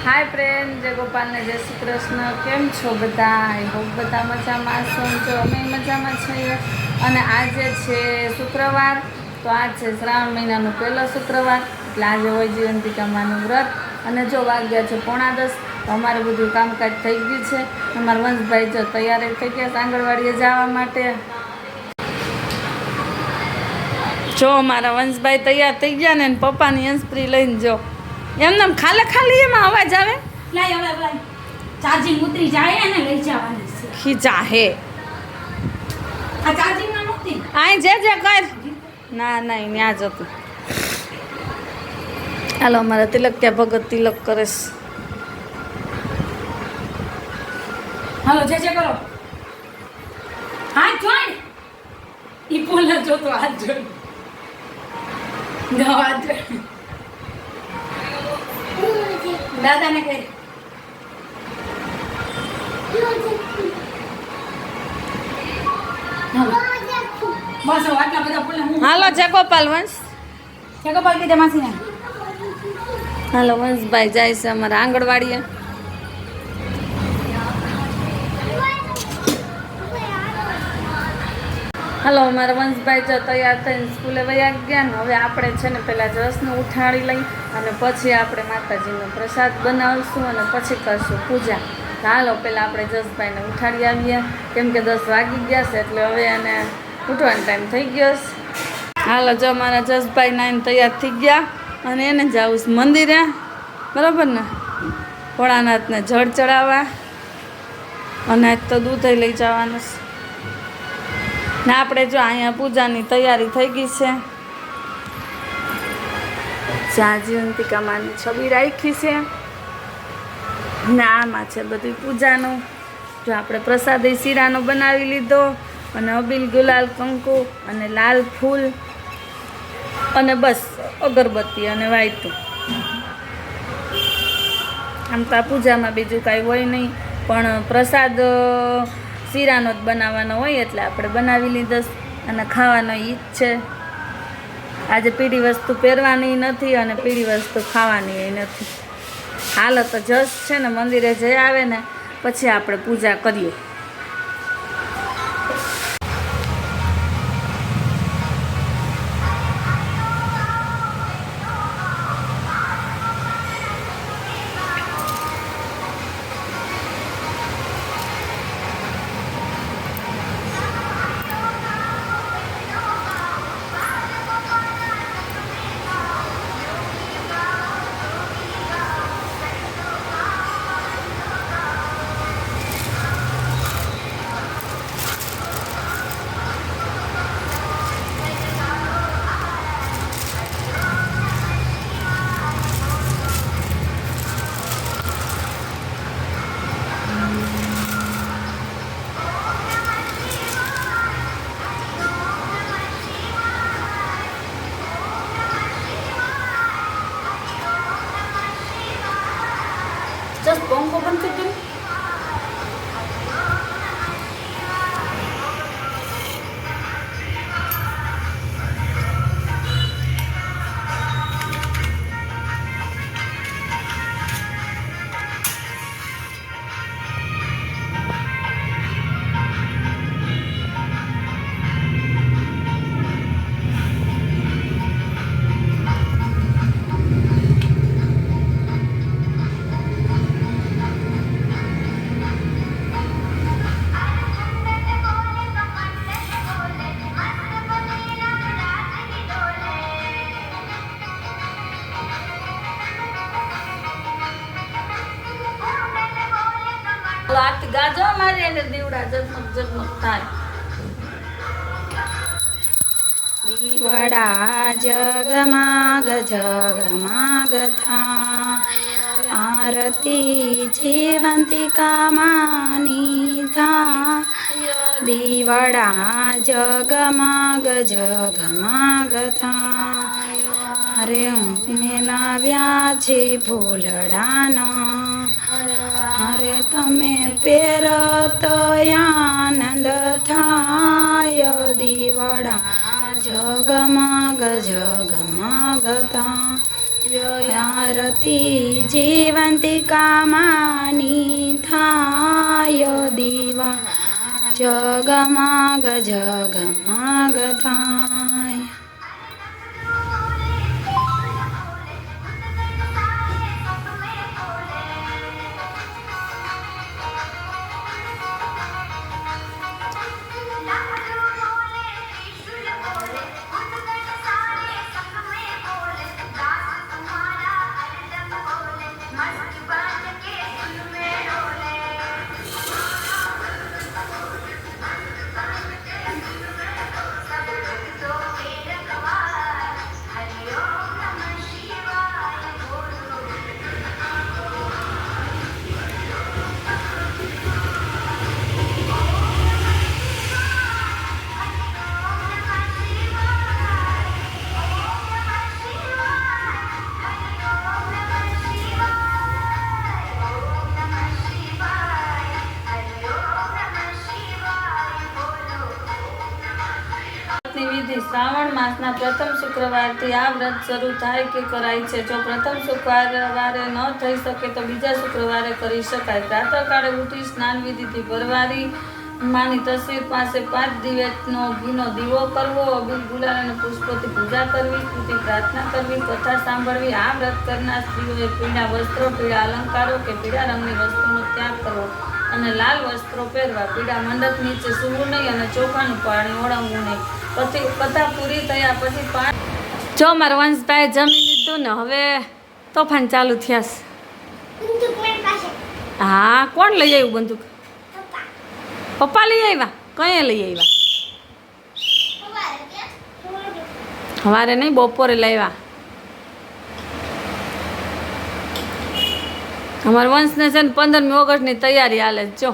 Hi friend, जय गोपाल ने जय श्री कृष्ण। केम छो बधा? आई होप बधा मजामां छो। जो अमे मजामां छीए अने आजे छे शुक्रवार। तो आज छे श्रावण महीनानो पहेलो शुक्रवार, એટલે આજે હોય જીવંતિકા માનું વ્રત। અને જો વાગ્યા છે 9:30। અમારે બધું કામકાજ થઈ ગયું છે। અમારા વંશભાઈ જો તૈયાર થઈ ગયા છે આંગણવાડીએ જવા માટે। જો અમારા વંશભાઈ તૈયાર થઈ ગયા ને પપ્પાની હંસપ્રી લઈને જો એમને ખાલે ખાલી એમાં અવાજ આવે લાય હવે ચાર્જિંગ ઉતરી જાય ને લઈ જવાની છે ખીચા હે આ ચાર્જિંગ માં નહોતી આય જે કર ના ના ન્યા જ હતું। હાલો અમારા તિલક્યા ભગત તિલક કરે છે। હાલો જે કરો હાથ જોડ ઈ પોલા જો તો હાથ જોડ દવા જોડ दादा ने कह बस वाटला बधा बोले हूं हालो जय गोपाल वंश जय गोपाल की जमासी ने हालो वंश भाई जाय से हमारा आंगणवाड़ीए। हालो अमारा वंशभाई जो तैयार थईने स्कूले वया गया ने हवे आपणे छे ने पहेला जसने उठाड़ी लई अने पछी आपणे माताजीनो प्रसाद बनावशुं अने पछी करशुं पूजा। हालो पहेला आपणे जसभाईने उठाड़ी आवीए केम के 10 वागी गया छे एटले हवे एने उठવાનો टाइम थई गयो छे। हालो जो अमारा जसभाई नाईने तैयार थई गया अने एने जावुं छे मंदिरे, बराबर ने भोळानाथने जळ चढ़ाववा अने आज तो दूध लई जवानुं छे ने आपणे जो अहींया पूजानी तैयारी थई गई छे। ज्यां जीवंतिका मानी छबी राखी छे ने आमां छे बधी पूजानो। जो आपणे प्रसादी शीरानो बनावी लीधो अने अबील गुलाल कंकु अने लाल फूल अने बस अगरबत्ती अने वायतुं। आम तो आ पूजामां बीजुं कांई होय नहीं, पण प्रसाद शीरानो ज बनावવાનો હોય એટલે આપણે બનાવી લીધો અને ખાવાનો ઈ જ છે। આજે પીળી વસ્તુ પહેરવાની નથી અને પીળી વસ્તુ ખાવાની નથી। હાલો તો જસ છે ને મંદિરે જઈ આવે ને પછી આપણે પૂજા કરીએ। जस्ट पंखो बंद कर दो। आरती गाजो मारी अने दीवड़ा जगमग जगमग थाय। दीवड़ा जगमग जगमग थाय आरती जीवंतिका मानी थाय। दीवड़ा जगमग जगमग थाय अरे ऊँटने लाव्या छे फूलडाना अरे तमे पेरो तो आनंद थाय। दीवड़ा जगमग जगमग थाय આરતી જીવંતિકામાની થાય દીવા જગમાગ જગમાગ થાય. વ્રતની વિધિ શ્રાવણ માસના પ્રથમ શુક્રવારથી આ વ્રત શરૂ થાય કે કરાય છે. જો પ્રથમ શુક્રવારે ન થઈ શકે તો બીજા શુક્રવારે કરી શકાય. પ્રાતઃકાળે ઉઠી સ્નાન વિધિથી પરવારી માની તસવીર પાસે 5 દિવેટનો ઘીનો દીવો કરવો, અબીલ ગુલાલ અને પુષ્પોથી પૂજા કરવી, સ્તુતિ પ્રાર્થના કરવી, કથા સાંભળવી. આ વ્રત કરનાર સ્ત્રીઓએ પીળા વસ્ત્રો, પીળા અલંકારો કે પીળા રંગની વસ્તુનો ત્યાગ કરવો અને લાલ વસ્ત્રો પહેરવા. પીળા મંડપ નીચે સૂવું નહીં અને ચોખાનું પાણી ઓળંગવું નહીં. પછી કથા પૂરી થયા પછી જો મારા વંશભાઈ જમી લીધું ને હવે તોફાન ચાલુ થયા છે. હા, કોણ લઈ આવ્યું બંદૂક? પપ્પા લઈ આવ્યા? કઈ લઈ આવ્યા? સવારે નહીં, બપોરે લાવ્યા. અમારા વંશને છે ને 15મી ઓગસ્ટની તૈયારી હાલે છે. જો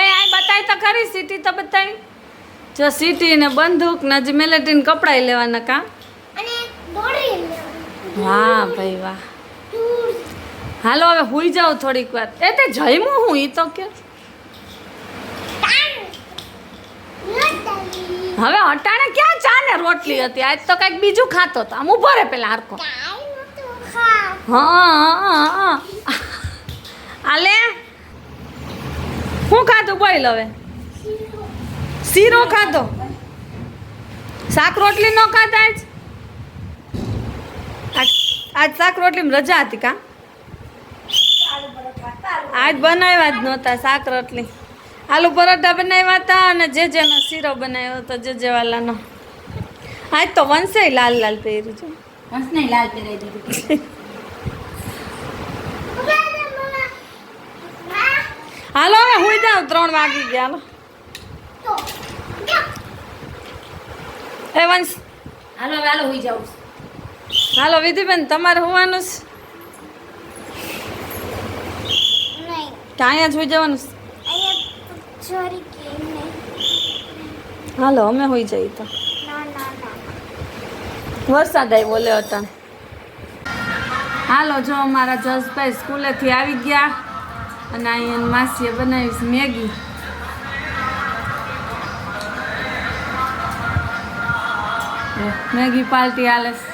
એ આ બતાવી તો ખરી, સીટી તો બતાવી. જો સીટી ને બંદૂક ને હજી મિલિટરી કપડાં લેવાના કા? વાહ ભાઈ વાહ. હાલો હવે હુઈ જાઉં થોડીક વાર. એ તે જઈમું હું ઈ તો કે હવે અટાણે ક્યાં ચા ને રોટલી હતી? આજ તો કંઈક બીજું ખાતો હતો. આમ ઉભો રે પેલા હરકો. હા આલે શું ખાધું બોલ? હવે શીરો ખાધો, શાક રોટલી ન ખાધા? આજ શાક રોટલીમાં રજા હતી કા? આજ બનાવ્યા જ નહોતા શાક રોટલી. આલુ પરોઠા બનાવ્યા હતા અને જેનો શીરો બનાવ્યો હતો જેવાલાનો. આજ તો વંશે લાલ લાલ પહેર્યું છે. હંસને લાલ પહેરાઈ દીધું. હાલો હવે હુઈ જાવ, 3 વાગી ગયા. એ વંશ હાલો હવે હાલો હુઈ જાઉં. હાલો વિધિબેન, તમારે હોવાનું છે કે અહીંયા જ હોઈ જવાનું છે? હાલો અમે હોઈ જઈએ તો. વરસાદ આવ્યો લે હતા. હાલો જો અમારા જસભાઈ સ્કૂલેથી આવી ગયા અને અહીંયા માસીએ બનાવી છે મેગી. મેગી પાર્ટી હાલે છે.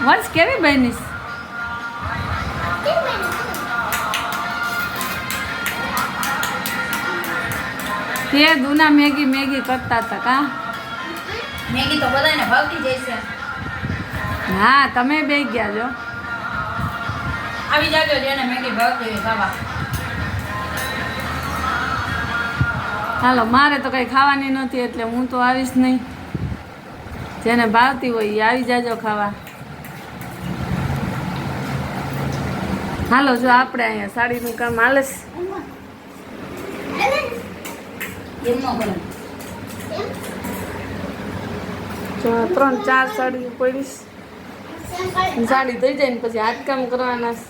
વંશ કેવી બનીશ? તે દુના મેગી કરતા હતા કા? મેગી તો બધાને ભાવતી જાય છે. હા તમે બે ગયા જો. આવી જાજો જેને મેગી ભાવતી હોય ખાવા. હાલો મારે તો કંઈ ખાવાની નથી એટલે હું તો આવીશ નહીં. જેને ભાવતી હોય એ આવી જાજો ખાવા. હાલો જો આપણે અહીંયા સાડીનું કામ હાલે છે. જો 3-4 સાડી પડીશ. સાડી થઈ જાય ને પછી હાથકામ કરવાના છે.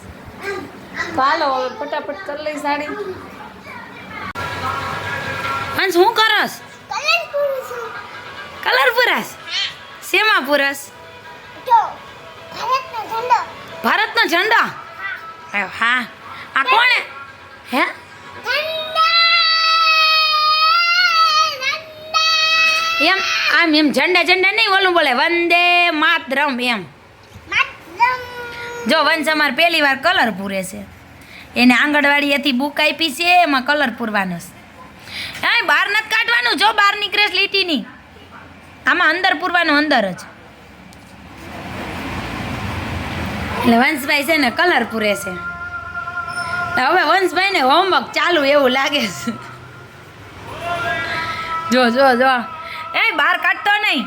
તો હાલો હવે ફટાફટ કરી લઈ સાડી. અંશ શું કરસ? કલર પૂરસ? શેમાં પૂરસ? ભારતનો ઝંડો. હા આ કોણે? હે એમ આમ એમ ઝંડા ઝંડા નહીં ઓલું બોલે વંદે માતરમ એમ. જો વંશ અમાર પહેલી વાર કલર પૂરે છે. એને આંગણવાડીએથી બુક આપી છે એમાં કલર પૂરવાનો છે. હા બહાર નથી કાઢવાનું જો બહાર નીકળે લીટીની આમાં અંદર પૂરવાનું અંદર જ. એટલે વંશભાઈ છે ને કલર પૂરે છે. હવે વંશભાઈને હોમવર્ક ચાલુ એવું લાગે છે. જો જો જો એ બહાર કાઢતો નહીં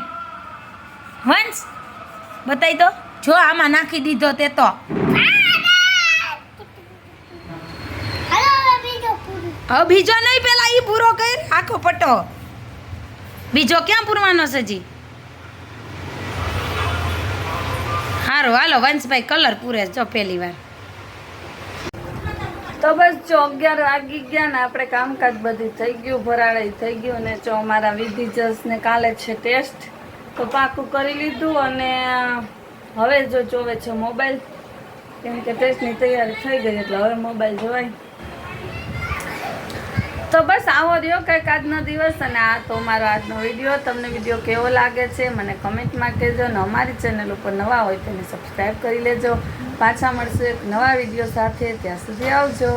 વંશ બતાવી તો જો આમાં નાખી દીધો તે તો હવે બીજો નહીં પેલા ઈ પૂરો કર આખો પટ્ટો બીજો ક્યાં પૂરવાનો છે જી. સારું હાલો વંશભાઈ કલર પૂરે જો પહેલી વાર. તો બસ જો 11 વાગી ગયા ને આપણે કામકાજ બધી થઈ ગયું ભરાડાઈ થઈ ગયું ને જો અમારા વિધિ જસને કાલે છે ટેસ્ટ તો પાકું કરી લીધું અને હવે જો જોવે છે મોબાઈલ કેમ કે ટેસ્ટની તૈયારી થઈ ગઈ એટલે હવે મોબાઈલ જોવાય. તો બસ આવો રહ્યો કંઈક આજનો દિવસ અને આ તો મારો આજનો વિડીયો. તમને વિડીયો કેવો લાગે છે મને કમેન્ટમાં કહેજો ને અમારી ચેનલ ઉપર નવા હોય તેને સબસ્ક્રાઈબ કરી લેજો. પાછા મળશું એક નવા વિડીયો સાથે ત્યાં સુધી આવજો.